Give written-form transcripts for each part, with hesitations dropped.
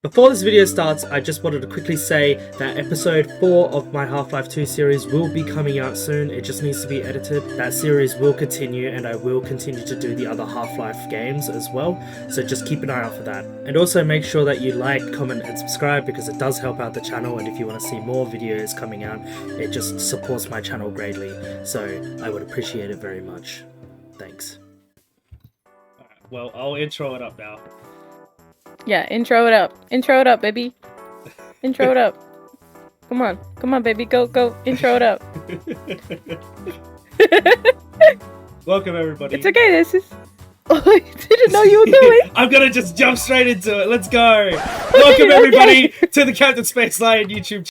Before this video starts, I just wanted to quickly say that episode 4 of my Half-Life 2 series will be coming out soon. It just needs to be edited. That series will continue, and I will continue to do the other Half-Life games as well, so just keep an eye out for that. And also make sure that you like, comment and subscribe, because it does help out the channel, and if you want to see more videos coming out, it just supports my channel greatly, so I would appreciate it very much. Thanks. Alright, well, I'll intro it up now. Yeah, intro it up. Intro it up, baby. Intro it up. Come on, baby. Go, intro it up. Welcome, everybody. It's okay, this is... Oh, I didn't know you were doing. I'm gonna just jump straight into it. Let's go. Welcome, everybody, to the Captain Space Lion YouTube channel.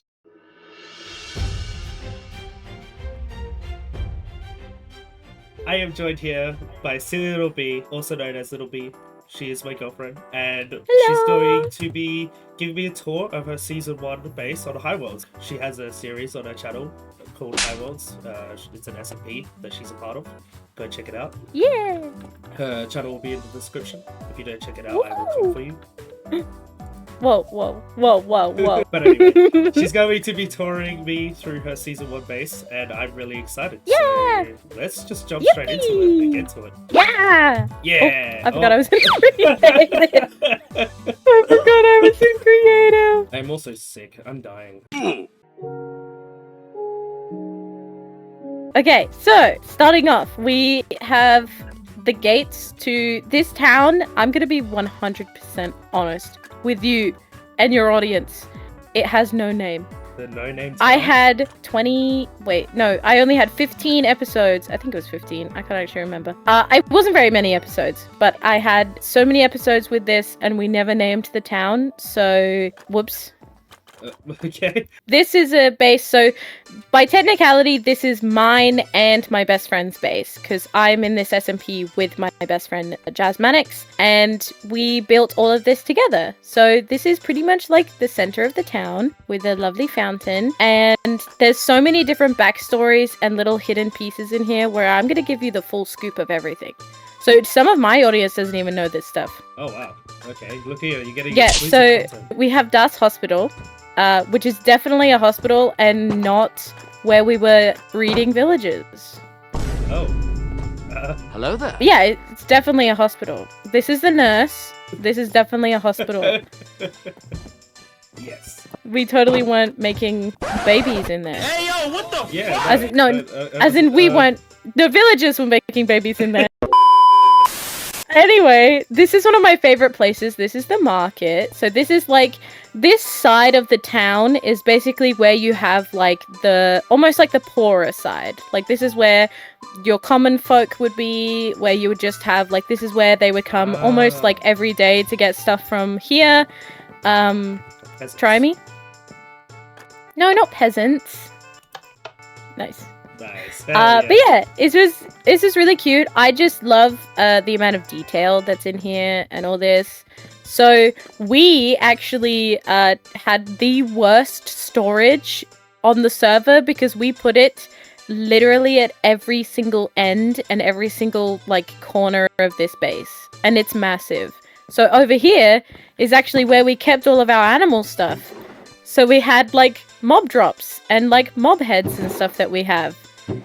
I am joined here by Silly Little B, also known as Little B. She is my girlfriend, and she's going to be giving me a tour of her Season 1 base on Highworlds. She has a series on her channel called Highworlds. It's an SMP that she's a part of. Go check it out. Yeah! Her channel will be in the description. If you don't check it out, I will come for you. Whoa. But anyway, she's going to be touring me through her Season 1 base, and I'm really excited. Yeah! So let's just jump straight into it and get to it. Yeah! Yeah! Oh, I forgot I was in creative. I forgot I was in creative. I'm also sick. I'm dying. Okay, so starting off, we have the gates to this town. I'm gonna be 100% honest with you and your audience. It has no name. The no-name town? I had 20... Wait, no. I only had 15 episodes. I think it was 15. I can't actually remember. It wasn't very many episodes, but I had so many episodes with this, and we never named the town, so... Whoops. Okay. This is a base, so by technicality, this is mine and my best friend's base, because I'm in this SMP with my best friend Jasmanix, and we built all of this together. So this is pretty much like the center of the town with a lovely fountain, and there's so many different backstories and little hidden pieces in here where I'm going to give you the full scoop of everything. So some of my audience doesn't even know this stuff. Oh wow. Okay, look here, you're getting so content. We have Das Hospital. Which is definitely a hospital and not where we were breeding villagers. Oh. Hello there. Yeah, it's definitely a hospital. This is the nurse. This is definitely a hospital. Yes. We totally weren't making babies in there. Hey yo, what the Yeah. fuck? As in we weren't. The villagers were making babies in there. Anyway, this is one of my favorite places. This is the market. So this is like, this side of the town is basically where you have like almost like the poorer side. Like this is where your common folk would be, where you would just have like, this is where they would come almost like every day to get stuff from here. Try me? No, not peasants. Nice. Nice. But yeah, it's just really cute. I just love the amount of detail that's in here and all this. So we actually had the worst storage on the server because we put it literally at every single end and every single like corner of this base, and it's massive. So over here is actually where we kept all of our animal stuff. So we had like mob drops and like mob heads and stuff that we have.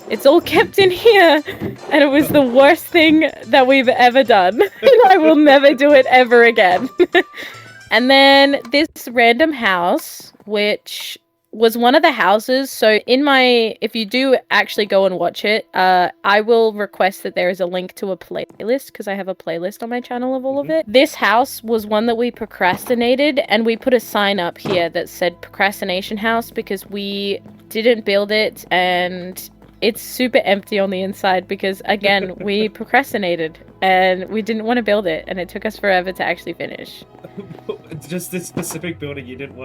It's all kept in here, and it was the worst thing that we've ever done. And I will never do it ever again. And then this random house, which was one of the houses. So if you do actually go and watch it, I will request that there is a link to a playlist, because I have a playlist on my channel of all of it. This house was one that we procrastinated, and we put a sign up here that said procrastination house because we didn't build it, and it's super empty on the inside because, again, we procrastinated and we didn't want to build it, and it took us forever to actually finish. Just this specific building, you didn't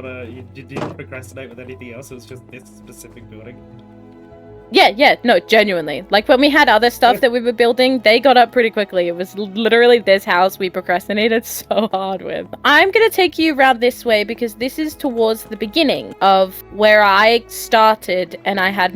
procrastinate with anything else, it was just this specific building? Yeah, no, genuinely. Like, when we had other stuff that we were building, they got up pretty quickly. It was literally this house we procrastinated so hard with. I'm gonna take you around this way because this is towards the beginning of where I started, and I had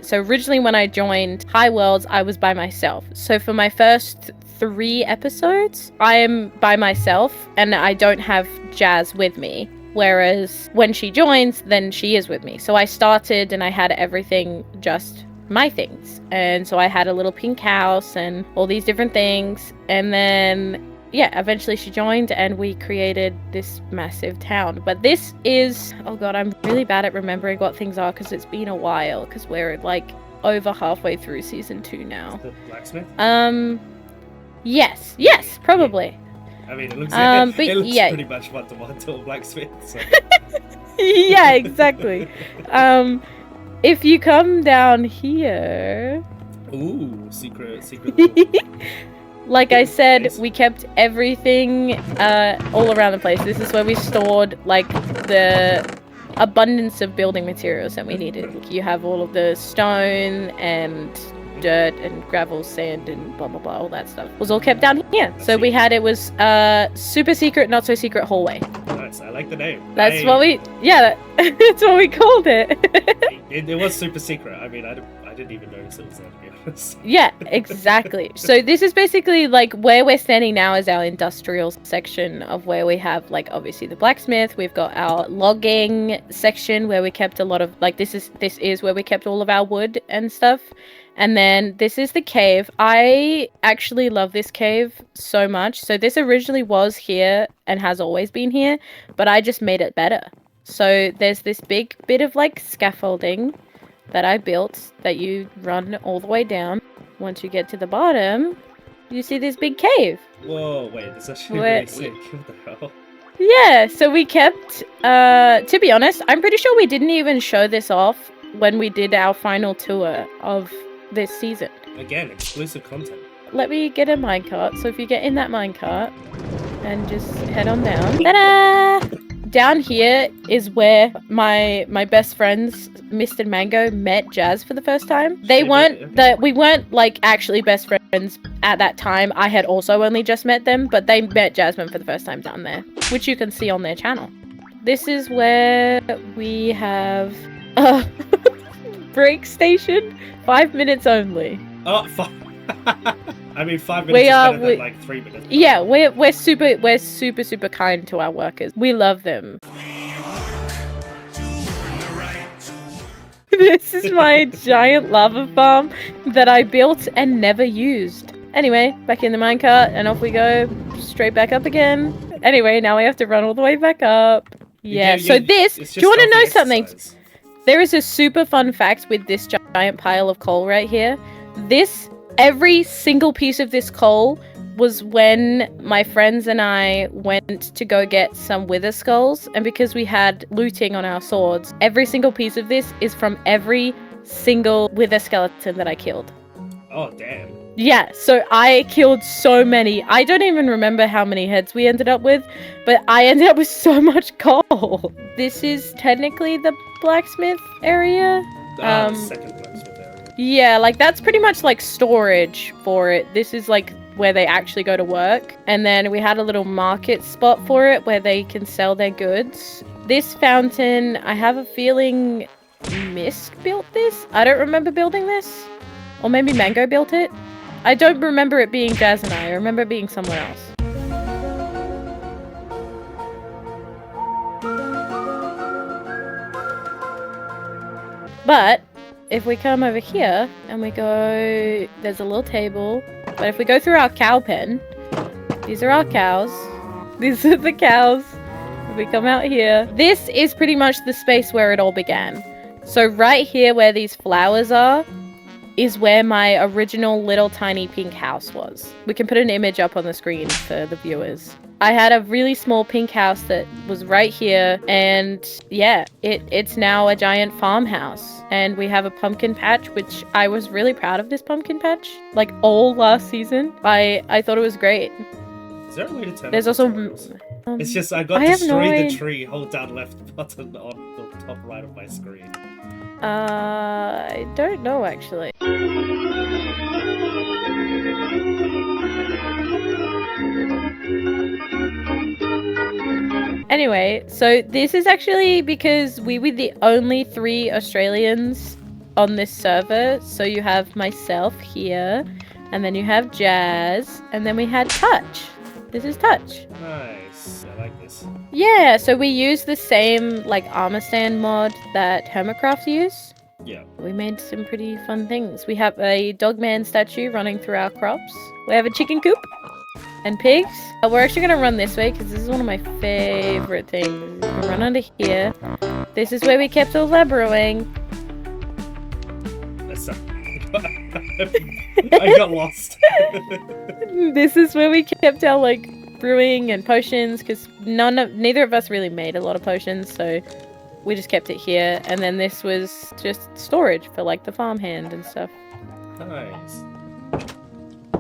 so originally when I joined Highworlds, I was by myself. So for my first 3 episodes, I am by myself and I don't have Jazz with me. Whereas when she joins, then she is with me. So I started and I had everything just my things. And so I had a little pink house and all these different things. And then, yeah, eventually she joined and we created this massive town. But this is, oh god, I'm really bad at remembering what things are because it's been a while. Because we're like over halfway through season 2 now. The blacksmith? Yes, probably. I mean, it looks, but it looks yeah. pretty much one-to-one to a blacksmith. So. Yeah, exactly. If you come down here... Ooh, secret. Like I said, we kept everything all around the place. This is where we stored like the abundance of building materials that we needed. You have all of the stone and dirt and gravel, sand and blah blah blah, all that stuff was all kept down here. So we had, it was super secret, not so secret hallway. Nice, I like the name. That's what we, that's what we called it. It was super secret. I mean, I didn't even notice it was there, to be honest. Yeah, exactly. So this is basically like where we're standing now is our industrial section of where we have like obviously the blacksmith. We've got our logging section where we kept a lot of like this is where we kept all of our wood and stuff. And then this is the cave. I actually love this cave so much. So this originally was here and has always been here, but I just made it better. So there's this big bit of like scaffolding that I built that you run all the way down. Once you get to the bottom, you see this big cave. Whoa, wait, this is actually really sick. What the hell? Yeah, so we kept, to be honest, I'm pretty sure we didn't even show this off when we did our final tour of this season. Again, exclusive content. Let me get a minecart. So if you get in that minecart and just head on down. Ta-da! Down here is where my best friends, Mist and Mango, met Jazz for the first time. We weren't like actually best friends at that time. I had also only just met them, but they met Jasmine for the first time down there, which you can see on their channel. This is where we have a break station. 5 minutes only. Oh, I mean, 5 minutes is better than like 3 minutes. Yeah, we're super kind to our workers. We love them. This is my giant lava farm that I built and never used. Anyway, back in the minecart and off we go. Straight back up again. Anyway, now we have to run all the way back up. Yeah, so this, do you want to know something? There is a super fun fact with this giant pile of coal right here. Every single piece of this coal was when my friends and I went to go get some wither skulls, and because we had looting on our swords, every single piece of this is from every single wither skeleton that I killed. Oh, damn. Yeah, so I killed so many. I don't even remember how many heads we ended up with, but I ended up with so much coal. This is technically the blacksmith area. Second blacksmith area. Yeah, like that's pretty much like storage for it. This is like where they actually go to work. And then we had a little market spot for it where they can sell their goods. This fountain, I have a feeling Misk built this. I don't remember building this. Or maybe Mango built it. I don't remember it being Jazz and I remember it being someone else. But if we come over here and we go, there's a little table. But if we go through our cow pen, these are our cows. These are the cows. If we come out here, this is pretty much the space where it all began. So right here where these flowers are, is where my original little tiny pink house was. We can put an image up on the screen for the viewers. I had a really small pink house that was right here, and yeah, it's now a giant farmhouse. And we have a pumpkin patch, which I was really proud of this pumpkin patch. Like all last season. I thought it was great. Is there a way to turn There's off also the it's just I got destroy the tree, hold down left button on the top right of my screen. I don't know actually. Anyway, so this is actually because we were the only 3 Australians on this server. So you have myself here, And then you have Jazz. And then we had Touch. This is Touch. Nice. I like this. Yeah, so we use the same like armor stand mod that Hermitcraft use. Yeah. We made some pretty fun things. We have a Dogman statue running through our crops. We have a chicken coop and pigs. We're actually going to run this way because this is one of my favorite things. We run under here. This is where we kept all our brewing. I got lost. This is where we kept our like brewing and potions because neither of us really made a lot of potions, so we just kept it here. And then this was just storage for like the farmhand and stuff. Nice.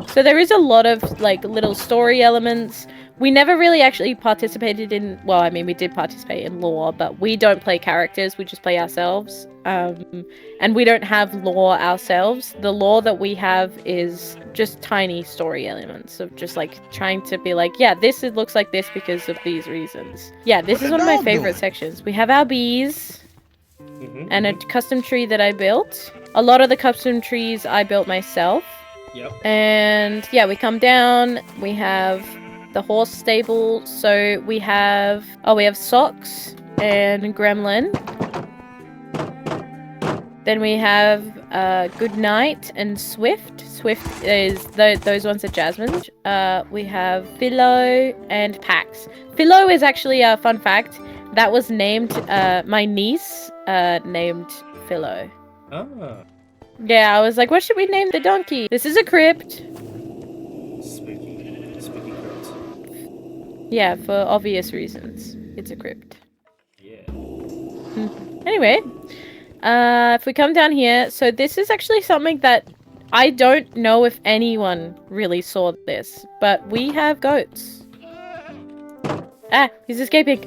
So there is a lot of like little story elements. We never really actually participated in, well, I mean, we did participate in lore, but we don't play characters, we just play ourselves. And we don't have lore ourselves. The lore that we have is just tiny story elements of just like trying to be like, yeah, looks like this because of these reasons. Yeah, this is one of my favorite sections. We have our bees and a custom tree that I built. A lot of the custom trees I built myself. Yep. And yeah, we come down, we have the horse stable. So we have Socks and Gremlin. Then we have Good Night and Swift. Swift is those ones are Jasmine. We have Philo and Pax. Philo is actually a fun fact. That was named my niece named Philo. Ah. Yeah, I was like, what should we name the donkey? This is a crypt. Spooky crypt. Yeah, for obvious reasons. It's a crypt. Yeah. Anyway, if we come down here, so this is actually something that I don't know if anyone really saw this, but we have goats. Ah, he's escaping.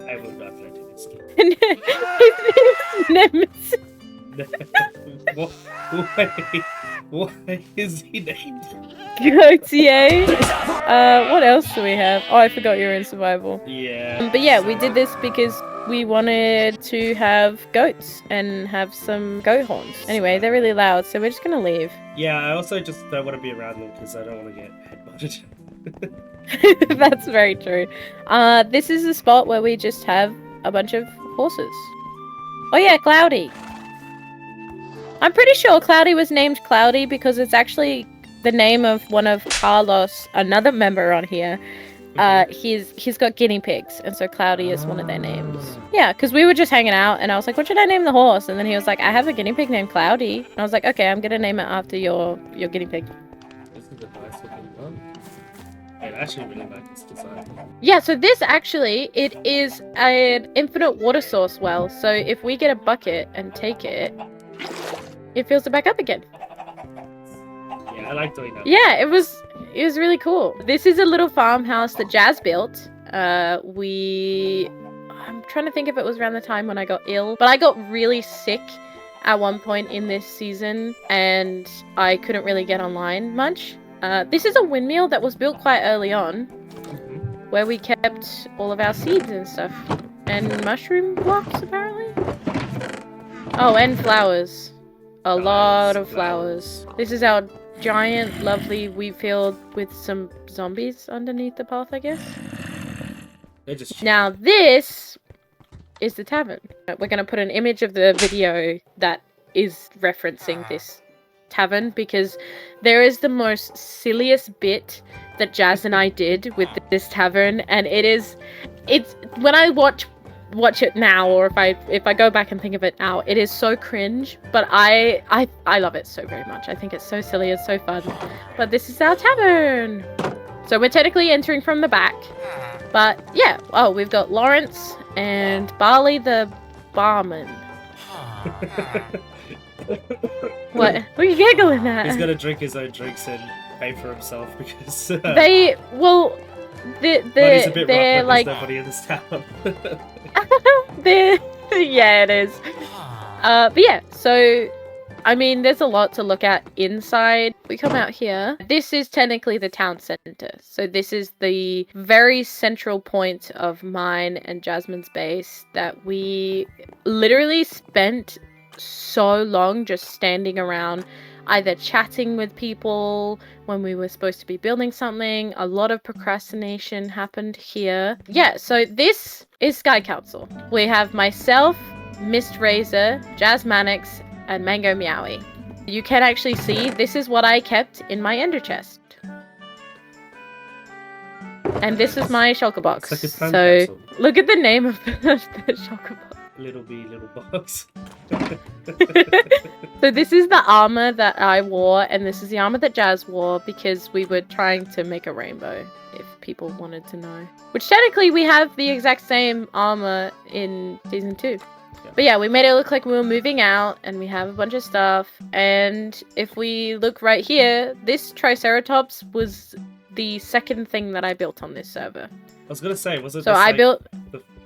I would not let him escape. His name is What is he named? Gautier. What else do we have? Oh, I forgot you're in survival. Yeah. But yeah, we did this because we wanted to have goats and have some goat horns. Anyway, they're really loud, so we're just gonna leave. Yeah, I also just don't want to be around them because I don't want to get headbutted. That's very true. This is the spot where we just have a bunch of horses. Oh yeah, Cloudy. I'm pretty sure Cloudy was named Cloudy because it's actually the name of one of Carlos, another member on here. He's got guinea pigs, and so Cloudy is one of their names. Yeah, because we were just hanging out, and I was like, what should I name the horse? And then he was like, I have a guinea pig named Cloudy. And I was like, okay, I'm gonna name it after your guinea pig. This is a nice looking one. I actually really like this design. Yeah, so this actually, it is an infinite water source well. So if we get a bucket and take it, it fills it back up again. Yeah, I like doing that. Yeah, it was really cool. This is a little farmhouse that Jazz built. I'm trying to think if it was around the time when I got ill, but I got really sick at one point in this season and I couldn't really get online much. This is a windmill that was built quite early on, where we kept all of our seeds and stuff. And mushroom blocks, apparently? Oh, and flowers. A lot of flowers. This is our giant, lovely wheat field with some zombies underneath the path, I guess. They're just Now this is the tavern. We're going to put an image of the video that is referencing this tavern because there is the most silliest bit that Jazz and I did with this tavern, and it's when I watch it now, or if I go back and think of it now, it is so cringe, but I love it so very much. I think it's so silly and so fun. But this is our tavern. So we're technically entering from the back. But yeah, oh, we've got Lawrence and Barley the barman. What are you giggling at? He's gonna drink his own drinks and pay for himself because they're like nobody in this town. Yeah, it is. But yeah, so I mean, there's a lot to look at inside. We come out here. This is technically the town center. So this is the very central point of mine and Jasmine's base that we literally spent so long just standing around. either chatting with people when we were supposed to be building something. A lot of procrastination happened here. Yeah, so this is Sky Council. We have myself, Mist Razor, Jazz Mannix, and Mango Meowie. You can actually see this is what I kept in my ender chest. And this is my shulker box. It's like a time So capsule. look at the name of the shulker box. Little bee, little box. So this is the armor that I wore, and this is the armor that Jazz wore because we were trying to make a rainbow, if people wanted to know. Which technically we have the exact same armor in Season 2. Yeah. But yeah, we made it look like we were moving out, and we have a bunch of stuff. And if we look right here, this Triceratops was the second thing that I built on this server. I was gonna say, was it So just, I like, built...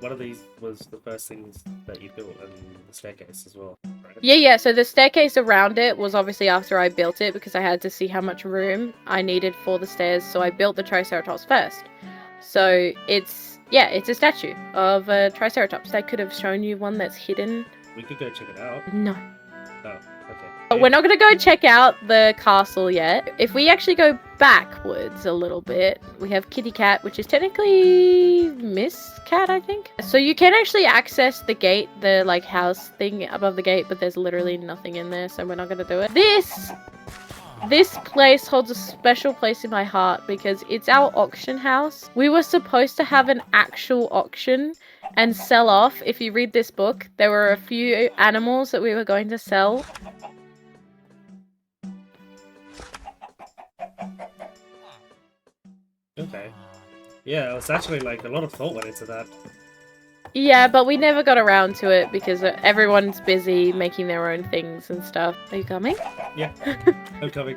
one of these was the first things that you built, and the staircase as well, right? Yeah, so the staircase around it was obviously after I built it because I had to see how much room I needed for the stairs, so I built the Triceratops first. So it's a statue of a Triceratops. I could have shown you one that's hidden. We could go check it out. No. Oh, okay. But we're not going to go check out the castle yet. If we actually go backwards a little bit, we have Kitty Cat, which is technically Miss Cat, I think. So you can actually access the gate, the like house thing above the gate, but there's literally nothing in there, so we're not going to do it. This place holds a special place in my heart because it's our auction house. We were supposed to have an actual auction and sell off. If you read this book, there were a few animals that we were going to sell. Okay. Yeah, it's actually like a lot of thought went into that. Yeah, but we never got around to it because everyone's busy making their own things and stuff. Are you coming? Yeah, I'm coming.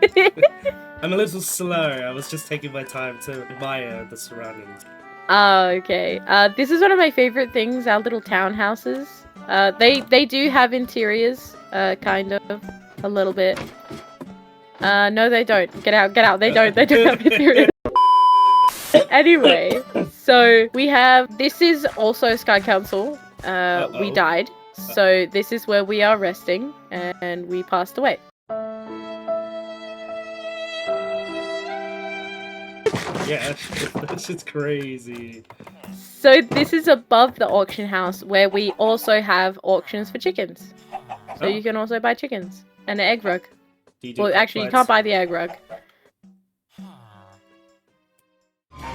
I'm a little slow. I was just taking my time to admire the surroundings. Oh, okay. This is one of my favorite things, our little townhouses. They do have interiors, kind of, a little bit. No, they don't. Get out. They don't have interiors. Anyway, so we have, this is also Sky Council. We died. So this is where we are resting, and we passed away. Yeah, that shit's crazy. So this is above the auction house where we also have auctions for chickens. So you can also buy chickens and an egg rug. Well, actually, you can't buy the egg rug.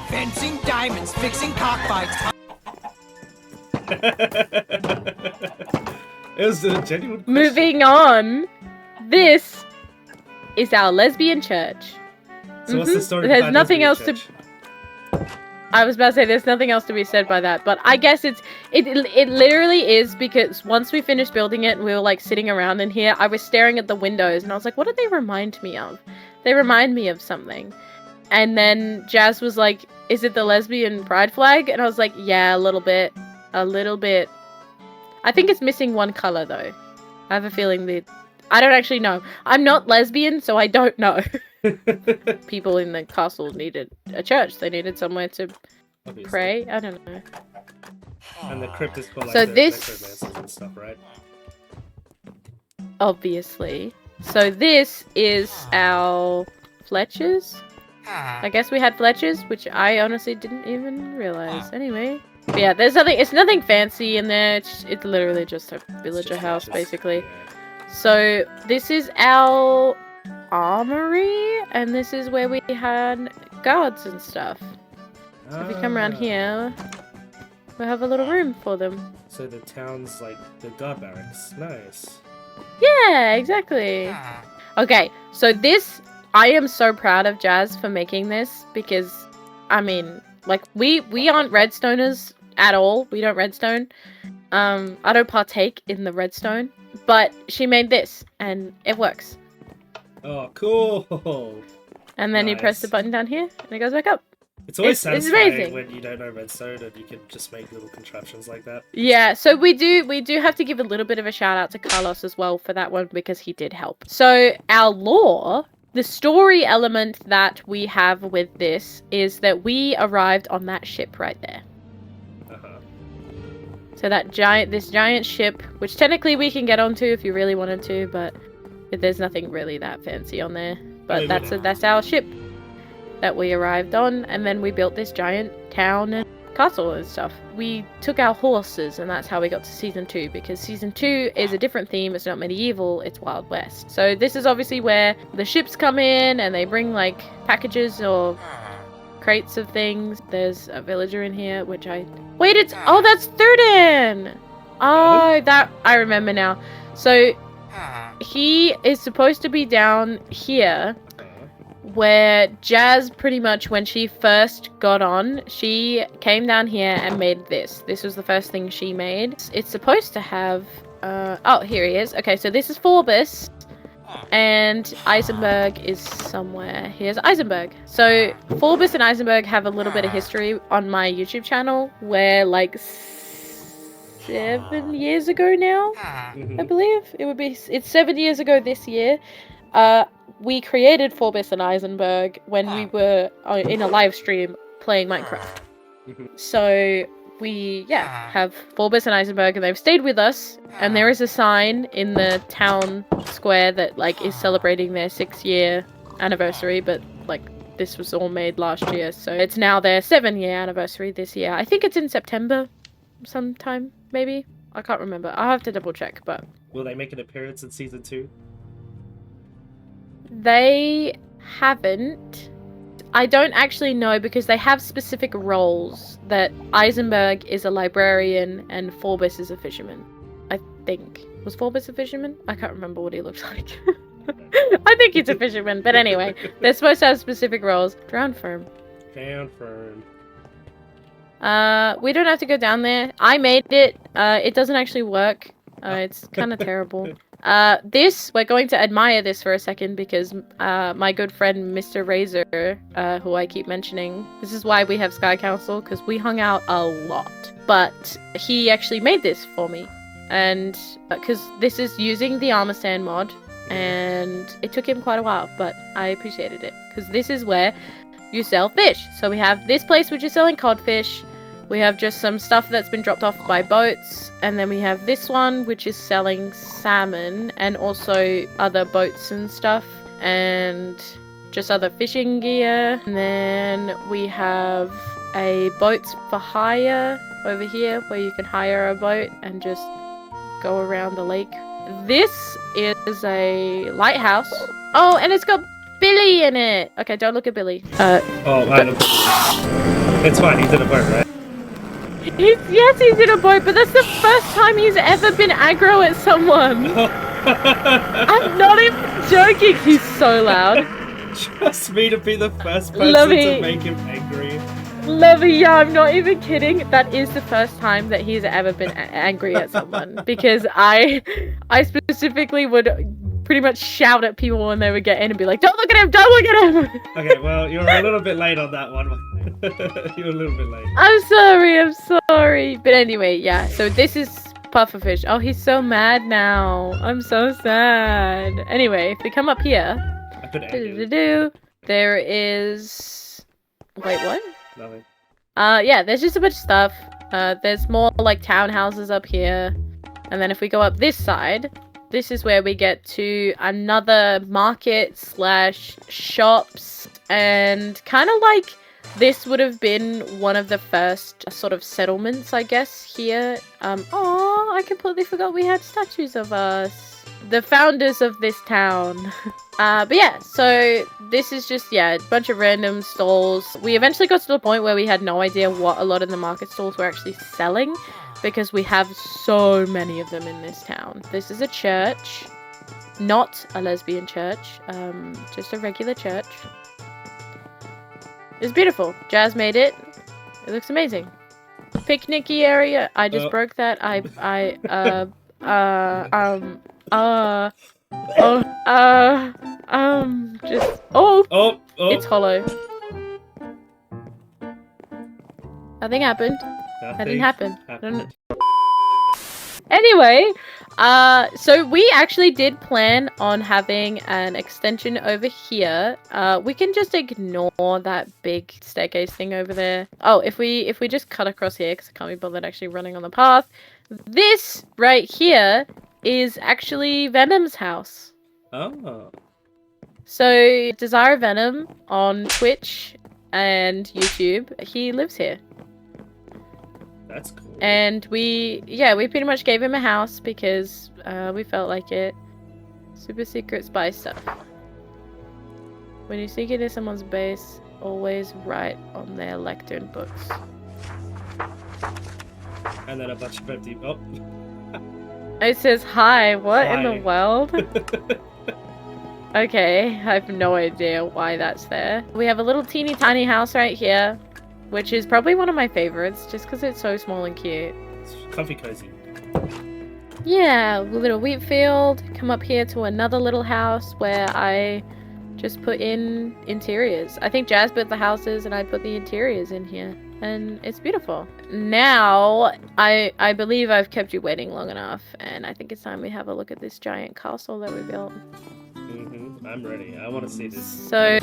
Fencing diamonds, fixing cockfights. It was a genuine question. Moving on, this is our lesbian church. So what's the story There's behind nothing lesbian else church? I was about to say there's nothing else to be said by that, but I guess it literally is because once we finished building it and we were like sitting around in here, I was staring at the windows and I was like, what do they remind me of? They remind me of something. And then Jazz was like, is it the lesbian pride flag? And I was like, yeah, a little bit. I think it's missing one color though. I have a feeling that I don't actually know. I'm not lesbian, so I don't know. People in the castle needed a church. They needed somewhere to Obviously. pray. I don't know. And the crypt is for like So the this- necromancers and stuff, right? Obviously. So this is our Fletchers. I guess we had Fletchers, which I honestly didn't even realize. Anyway. But yeah, it's nothing fancy in there. It's literally just a villager Just house, just- basically. yeah. So this is our armory, and this is where we had guards and stuff. So if we come around Ah. here, we have a little room for them. So the town's like the guard barracks. Nice. Yeah, exactly. Okay, so this, I am so proud of Jazz for making this because, I mean, like, we aren't redstoners at all. We don't redstone. I don't partake in the redstone, but she made this, and it works. Oh, cool. And then you press the Nice. button down here, and it goes back up. It's always It's satisfying amazing. when you don't know redstone and you can just make little contraptions like that. Yeah, so we do have to give a little bit of a shout out to Carlos as well for that one because he did help. So our lore, the story element that we have with this is that we arrived on that ship right there. Uh-huh. So this giant ship, which technically we can get onto if you really wanted to, but There's nothing really that fancy on there. But Oh, that's our ship that we arrived on, and then we built this giant town and castle and stuff. We took our horses, and that's how we got to season 2, because season 2 is a different theme. It's not medieval, it's Wild West. So this is obviously where the ships come in and they bring like packages or crates of things. There's a villager in here, which wait, oh, that's Thurdan. Oh, that I remember now. So he is supposed to be down here, where Jazz, pretty much when she first got on, she came down here and made this. This was the first thing she made. It's supposed to have, oh, here he is. Okay, so this is Forbus, and Eisenberg is somewhere. Here's Eisenberg. So Forbus and Eisenberg have a little bit of history on my YouTube channel, where like 7 years ago now, I believe it's 7 years ago this year. We created Forbus and Eisenberg when we were in a live stream playing Minecraft. So we, have Forbus and Eisenberg, and they've stayed with us. And there is a sign in the town square that like is celebrating their 6-year anniversary, but like this was all made last year, so it's now their 7-year anniversary this year. I think it's in September sometime, maybe. I can't remember. I'll have to double check, but Will they make an appearance in season 2? they haven't. I don't actually know, because they have specific roles. That Eisenberg is a librarian and Forbus is a fisherman. I think. Was Forbus a fisherman? I can't remember what he looks like. I think he's a fisherman, but anyway. They're supposed to have specific roles. Drowned firm. Confirmed. We don't have to go down there. I made it. It doesn't actually work. It's kind of terrible. We're going to admire this for a second, because my good friend Mr. Razor, who I keep mentioning, this is why we have Sky Council, because we hung out a lot. But he actually made this for me, and because this is using the armor stand mod, and it took him quite a while, but I appreciated it, because this is where you sell fish. So we have this place which is selling codfish. We have just some stuff that's been dropped off by boats, and then we have this one which is selling salmon and also other boats and stuff, and just other fishing gear. And then we have a boats for hire over here, where you can hire a boat and just go around the lake. This is a lighthouse. Oh, and it's got Billy in it. Okay, don't look at Billy. Oh, I look. It's fine. He's in a boat, right? Yes, he's in a boat, but that's the first time he's ever been aggro at someone. I'm not even joking. He's so loud. Trust me to be the first person Lovey. to make him angry. Lovey, yeah, I'm not even kidding. That is the first time that he's ever been angry at someone, because I specifically would pretty much shout at people when they would get in and be like, "Don't look at him! Don't look at him!" Okay, well, you're a little bit late on that one. You're a little bit late. I'm sorry. But anyway, yeah, so this is Pufferfish. Oh, he's so mad now. I'm so sad. Anyway, if we come up here, I could end it. there is... Wait, what? Nothing. Yeah, there's just a bunch of stuff. There's more, like, townhouses up here. And then if we go up this side, this is where we get to another market / shops. And kind of like... This would have been one of the first sort of settlements, I guess, here. Oh, I completely forgot we had statues of us. The founders of this town. But yeah, so this is just, a bunch of random stalls. We eventually got to the point where we had no idea what a lot of the market stalls were actually selling, because we have so many of them in this town. This is a church. Not a lesbian church. Just a regular church. It's beautiful. Jazz made it. It looks amazing. Picnicky area. I just broke that. It's hollow. Nothing happened. That didn't happen. Anyway, so we actually did plan on having an extension over here. We can just ignore that big staircase thing over there. Oh, if we just cut across here, because I can't be bothered actually running on the path. This right here is actually Venom's house. Oh. So, Desire Venom on Twitch and YouTube, he lives here. That's cool. And we pretty much gave him a house because we felt like it. Super secret spy stuff. When you sneak into someone's base, always write on their lectern books. And then a bunch of empty. Oh. It says hi. What in Hi. the world? Okay, I have no idea why that's there. We have a little teeny tiny house right here, which is probably one of my favorites, just because it's so small and cute. It's comfy cozy. Yeah, a little wheat field. Come up here to another little house where I just put in interiors. I think Jazz built the houses and I put the interiors in here. And it's beautiful. Now, I believe I've kept you waiting long enough. And I think it's time we have a look at this giant castle that we built. I'm ready. I want to see this. So...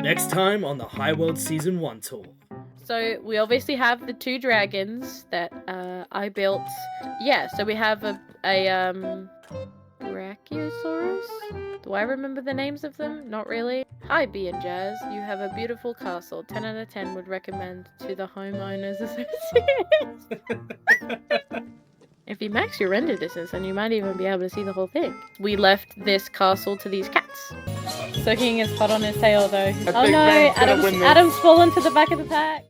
Next time on the Highworlds Season 1 tour. So we obviously have the 2 dragons that I built. Yeah, so we have a Brachiosaurus? Do I remember the names of them? Not really. Hi, B and Jazz. You have a beautiful castle. 10 out of 10 would recommend to the Homeowners Association. If you max your render distance, then you might even be able to see the whole thing. We left this castle to these cats. Soaking his hot on his tail, though. Oh no, Adam's fallen to the back of the pack.